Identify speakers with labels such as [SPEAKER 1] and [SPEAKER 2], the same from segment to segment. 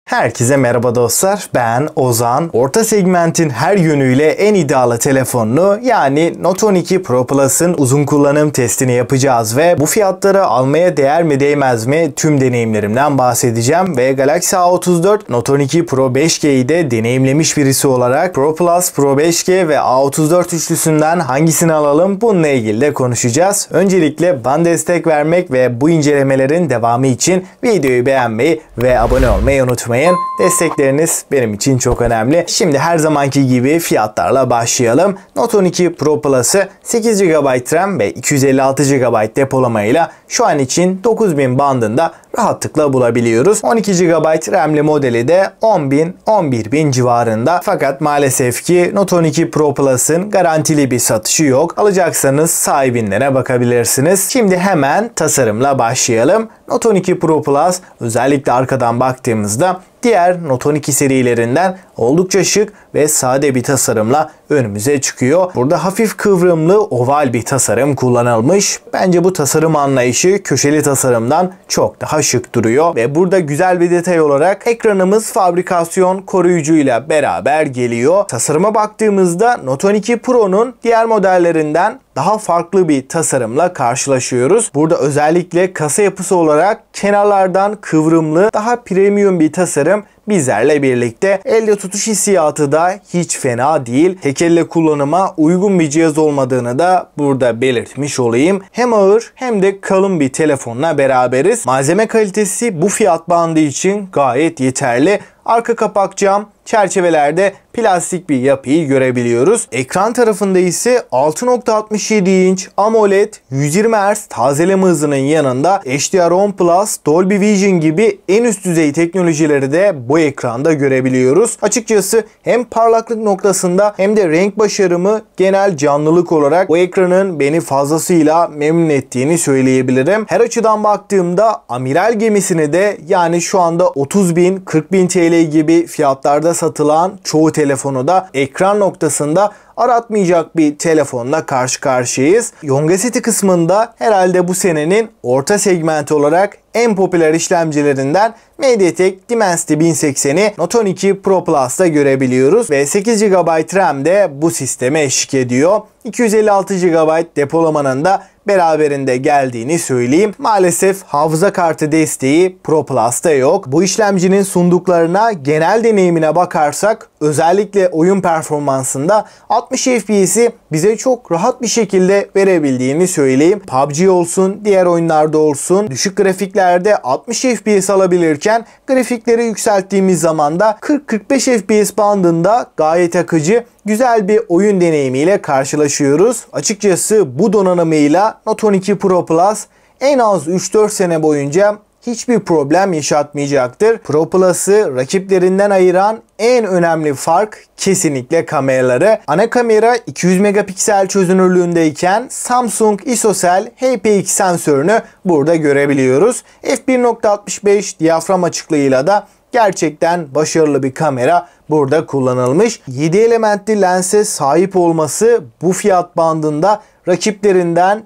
[SPEAKER 1] Herkese merhaba dostlar, ben Ozan. Orta segmentin her yönüyle en iddialı telefonunu yani Note 12 Pro Plus'ın uzun kullanım testini yapacağız ve bu fiyatlara almaya değer mi değmez mi tüm deneyimlerimden bahsedeceğim ve Galaxy A34 Note 12 Pro 5G'yi de deneyimlemiş birisi olarak Pro Plus, Pro 5G ve A34 üçlüsünden hangisini alalım bununla ilgili de konuşacağız. Öncelikle bana destek vermek ve bu incelemelerin devamı için videoyu beğenmeyi ve abone olmayı unutmayın. Destekleriniz benim için çok önemli. Şimdi her zamanki gibi fiyatlarla başlayalım. Note 12 Pro Plus'ı 8 GB RAM ve 256 GB depolamayla şu an için 9000 bandında rahatlıkla bulabiliyoruz. 12 GB RAM'li modeli de 10.000-11.000 civarında. Fakat maalesef ki Note 12 Pro Plus'ın garantili bir satışı yok. Alacaksanız sahibinden bakabilirsiniz. Şimdi hemen tasarımla başlayalım. Note 12 Pro Plus özellikle arkadan baktığımızda diğer Note 12 serilerinden oldukça şık ve sade bir tasarımla önümüze çıkıyor. Burada hafif kıvrımlı oval bir tasarım kullanılmış. Bence bu tasarım anlayışı köşeli tasarımdan çok daha şık duruyor. Ve burada güzel bir detay olarak ekranımız fabrikasyon koruyucuyla beraber geliyor. Tasarıma baktığımızda Note 12 Pro'nun diğer modellerinden daha farklı bir tasarımla karşılaşıyoruz. Burada özellikle kasa yapısı olarak kenarlardan kıvrımlı, daha premium bir tasarım bizlerle birlikte. Elde tutuş hissiyatı da hiç fena değil. Tek elle kullanıma uygun bir cihaz olmadığını da burada belirtmiş olayım. Hem ağır hem de kalın bir telefonla beraberiz. Malzeme kalitesi bu fiyat bandı için gayet yeterli. Arka kapak cam, çerçevelerde plastik bir yapıyı görebiliyoruz. Ekran tarafında ise 6.67 inç AMOLED 120 Hz tazeleme hızının yanında HDR10 Plus, Dolby Vision gibi en üst düzey teknolojileri de bu ekranda görebiliyoruz. Açıkçası hem parlaklık noktasında hem de renk başarımı, genel canlılık olarak bu ekranın beni fazlasıyla memnun ettiğini söyleyebilirim. Her açıdan baktığımda amiral gemisini de yani şu anda 30.000-40.000 TL gibi fiyatlarda satılan çoğu telefonu da ekran noktasında aratmayacak bir telefonla karşı karşıyayız. Yongacity kısmında herhalde bu senenin orta segmenti olarak en popüler işlemcilerinden MediaTek Dimensity 1080'i Note 12 Pro Plus'ta görebiliyoruz ve 8 GB RAM de bu sisteme eşlik ediyor. 256 GB depolamanın da beraberinde geldiğini söyleyeyim. Maalesef hafıza kartı desteği Pro Plus'ta yok. Bu işlemcinin sunduklarına, genel deneyimine bakarsak özellikle oyun performansında 60 FPS'i bize çok rahat bir şekilde verebildiğini söyleyeyim. PUBG olsun, diğer oyunlarda olsun düşük grafiklerde 60 FPS alabilirken grafikleri yükselttiğimiz zaman da 40-45 FPS bandında gayet akıcı, güzel bir oyun deneyimiyle karşılaşıyoruz. Açıkçası bu donanımıyla Note 12 Pro Plus en az 3-4 sene boyunca hiçbir problem yaşatmayacaktır. Pro Plus'ı rakiplerinden ayıran en önemli fark kesinlikle kameraları. Ana kamera 200 megapiksel çözünürlüğündeyken Samsung ISOCELL HPX sensörünü burada görebiliyoruz. f1.65 diyafram açıklığıyla da gerçekten başarılı bir kamera burada kullanılmış. 7 elementli lense sahip olması bu fiyat bandında rakiplerinden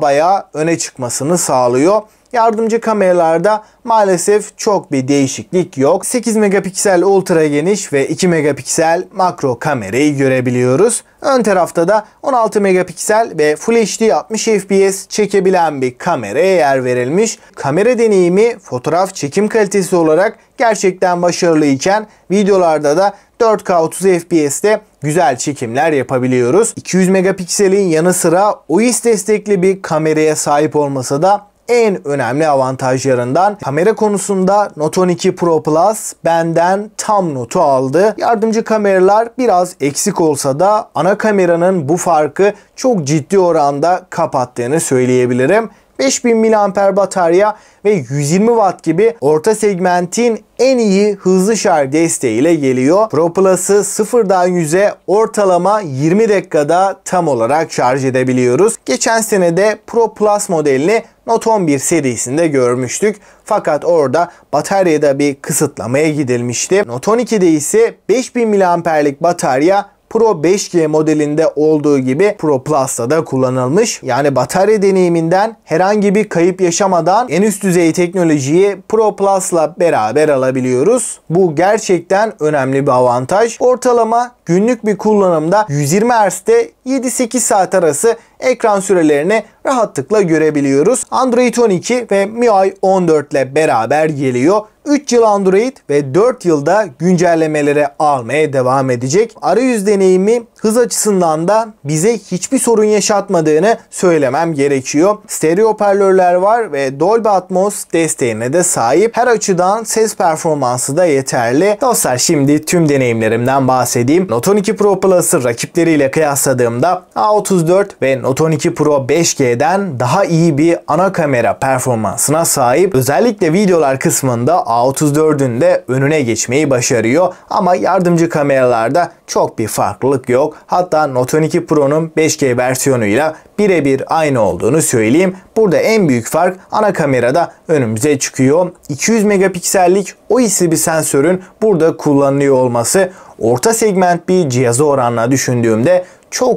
[SPEAKER 1] baya öne çıkmasını sağlıyor. Yardımcı kameralarda maalesef çok bir değişiklik yok. 8 megapiksel ultra geniş ve 2 megapiksel makro kamerayı görebiliyoruz. Ön tarafta da 16 megapiksel ve Full HD 60 FPS çekebilen bir kameraya yer verilmiş. Kamera deneyimi fotoğraf çekim kalitesi olarak gerçekten başarılı iken videolarda da 4K 30 FPS'te güzel çekimler yapabiliyoruz. 200 megapikselin yanı sıra OIS destekli bir kameraya sahip olması da en önemli avantajlarından. Kamera konusunda Note 12 Pro Plus benden tam notu aldı. Yardımcı kameralar biraz eksik olsa da ana kameranın bu farkı çok ciddi oranda kapattığını söyleyebilirim. 5000 mAh batarya ve 120 Watt gibi orta segmentin en iyi hızlı şarj desteğiyle geliyor. Pro Plus'ı sıfırdan 100'e ortalama 20 dakikada tam olarak şarj edebiliyoruz. Geçen sene de Pro Plus modelini Note 11 serisinde görmüştük. Fakat orada bataryada bir kısıtlamaya gidilmişti. Note 12'de ise 5000 mAh'lik batarya Pro 5G modelinde olduğu gibi Pro Plus'ta da kullanılmış. Yani batarya deneyiminden herhangi bir kayıp yaşamadan en üst düzey teknolojiyi Pro Plus'la beraber alabiliyoruz. Bu gerçekten önemli bir avantaj. Ortalama günlük bir kullanımda 120 Hz'de 7-8 saat arası ekran sürelerini rahatlıkla görebiliyoruz. Android 12 ve MIUI 14 ile beraber geliyor. 3 yıl Android ve 4 yılda güncellemeleri almaya devam edecek. Arayüz deneyimi hız açısından da bize hiçbir sorun yaşatmadığını söylemem gerekiyor. Stereo hoparlörler var ve Dolby Atmos desteğine de sahip. Her açıdan ses performansı da yeterli. Dostlar, şimdi tüm deneyimlerimden bahsedeyim. Note 12 Pro Plus'ı rakipleriyle kıyasladığımda A34 ve Note 12 Pro 5G'den daha iyi bir ana kamera performansına sahip. Özellikle videolar kısmında A34'ün de önüne geçmeyi başarıyor. Ama yardımcı kameralarda çok bir farklılık yok. Hatta Note 12 Pro'nun 5G versiyonuyla birebir aynı olduğunu söyleyeyim. Burada en büyük fark ana kamerada önümüze çıkıyor. 200 megapiksellik OIS'li bir sensörün burada kullanılıyor olması orta segment bir cihazı oranla düşündüğümde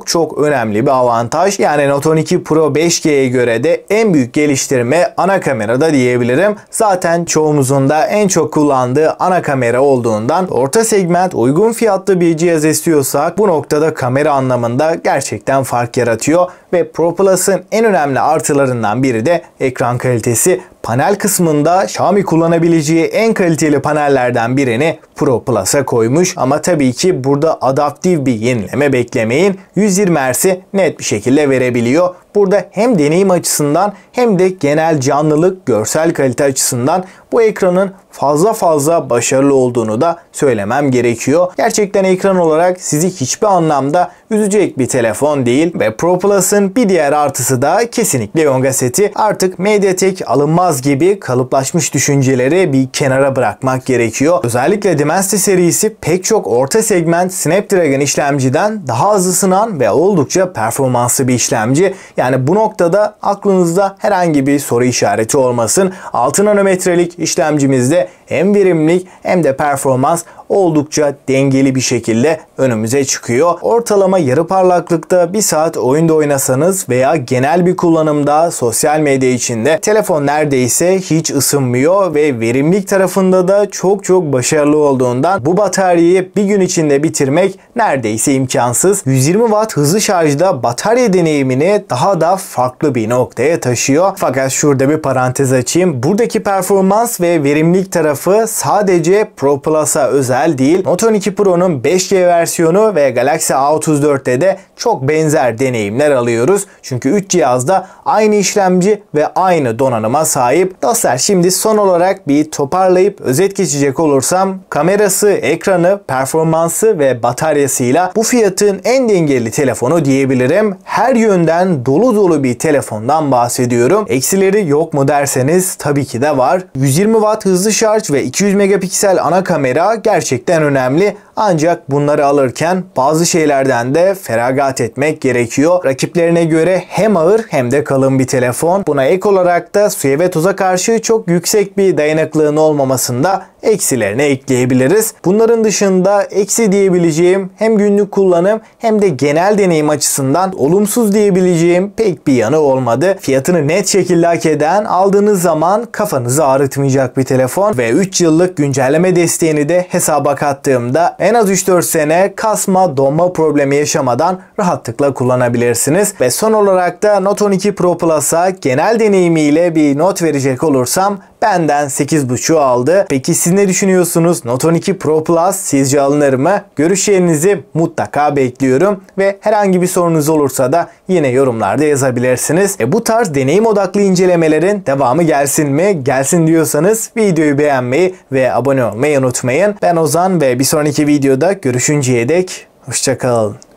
[SPEAKER 1] çok önemli bir avantaj. Yani Note 12 Pro 5G'ye göre de en büyük geliştirme ana kamerada diyebilirim. Zaten çoğumuzun da en çok kullandığı ana kamera olduğundan orta segment uygun fiyatlı bir cihaz istiyorsak bu noktada kamera anlamında gerçekten fark yaratıyor ve Pro Plus'ın en önemli artılarından biri de ekran kalitesi. Panel kısmında Xiaomi kullanabileceği en kaliteli panellerden birini Pro Plus'a koymuş. Ama tabii ki burada adaptif bir yenileme beklemeyin. 120 Hz'i net bir şekilde verebiliyor. Burada hem deneyim açısından hem de genel canlılık, görsel kalite açısından bu ekranın fazla başarılı olduğunu da söylemem gerekiyor. Gerçekten ekran olarak sizi hiçbir anlamda üzecek bir telefon değil ve Pro Plus'ın bir diğer artısı da kesinlikle Yonga seti. Artık MediaTek alınmaz gibi kalıplaşmış düşünceleri bir kenara bırakmak gerekiyor. Özellikle Dimensity serisi pek çok orta segment Snapdragon işlemciden daha az ısınan ve oldukça performanslı bir işlemci. Yani bu noktada aklınızda herhangi bir soru işareti olmasın. 6 nanometrelik işlemcimizde hem verimlilik hem de performans oldukça dengeli bir şekilde önümüze çıkıyor. Ortalama yarı parlaklıkta 1 saat oyunda oynasanız veya genel bir kullanımda sosyal medya içinde telefon neredeyse hiç ısınmıyor ve verimlilik tarafında da çok başarılı olduğundan bu bataryayı bir gün içinde bitirmek neredeyse imkansız. 120 Watt hızlı şarjda batarya deneyimini daha da farklı bir noktaya taşıyor. Fakat şurada bir parantez açayım. Buradaki performans ve verimlilik tarafı sadece Pro Plus'a özel değil. Note 12 Pro'nun 5G versiyonu ve Galaxy A34'te de çok benzer deneyimler alıyoruz. Çünkü 3 cihazda aynı işlemci ve aynı donanıma sahip. Dostlar, şimdi son olarak bir toparlayıp özet geçecek olursam kamerası, ekranı, performansı ve bataryasıyla bu fiyatın en dengeli telefonu diyebilirim. Her yönden dolu bir telefondan bahsediyorum. Eksileri yok mu derseniz tabii ki de var. 120 Watt hızlı şarj ve 200 megapiksel ana kamera gerçekten önemli. Ancak bunları alırken bazı şeylerden de feragat etmek gerekiyor. Rakiplerine göre hem ağır hem de kalın bir telefon. Buna ek olarak da suya ve toza karşı çok yüksek bir dayanıklılığın olmamasında eksilerini ekleyebiliriz. Bunların dışında eksi diyebileceğim hem günlük kullanım hem de genel deneyim açısından olumsuz diyebileceğim pek bir yanı olmadı. Fiyatını net şekilde hak eden, aldığınız zaman kafanızı ağrıtmayacak bir telefon ve 3 yıllık güncelleme desteğini de hesaba kattığımda en az 3-4 sene kasma, donma problemi yaşamadan rahatlıkla kullanabilirsiniz. Ve son olarak da Note 12 Pro Plus'a genel deneyimiyle bir not verecek olursam benden 8.5 aldı. Peki siz ne düşünüyorsunuz? Note 12 Pro Plus sizce alınır mı? Görüşlerinizi mutlaka bekliyorum ve herhangi bir sorunuz olursa da yine yorumlarda yazabilirsiniz. Bu tarz deneyim odaklı incelemelerin devamı gelsin mi? Gelsin diyorsanız videoyu beğenmeyi ve abone olmayı unutmayın. Ben Ozan ve bir sonraki videoda görüşünceye dek hoşça kalın.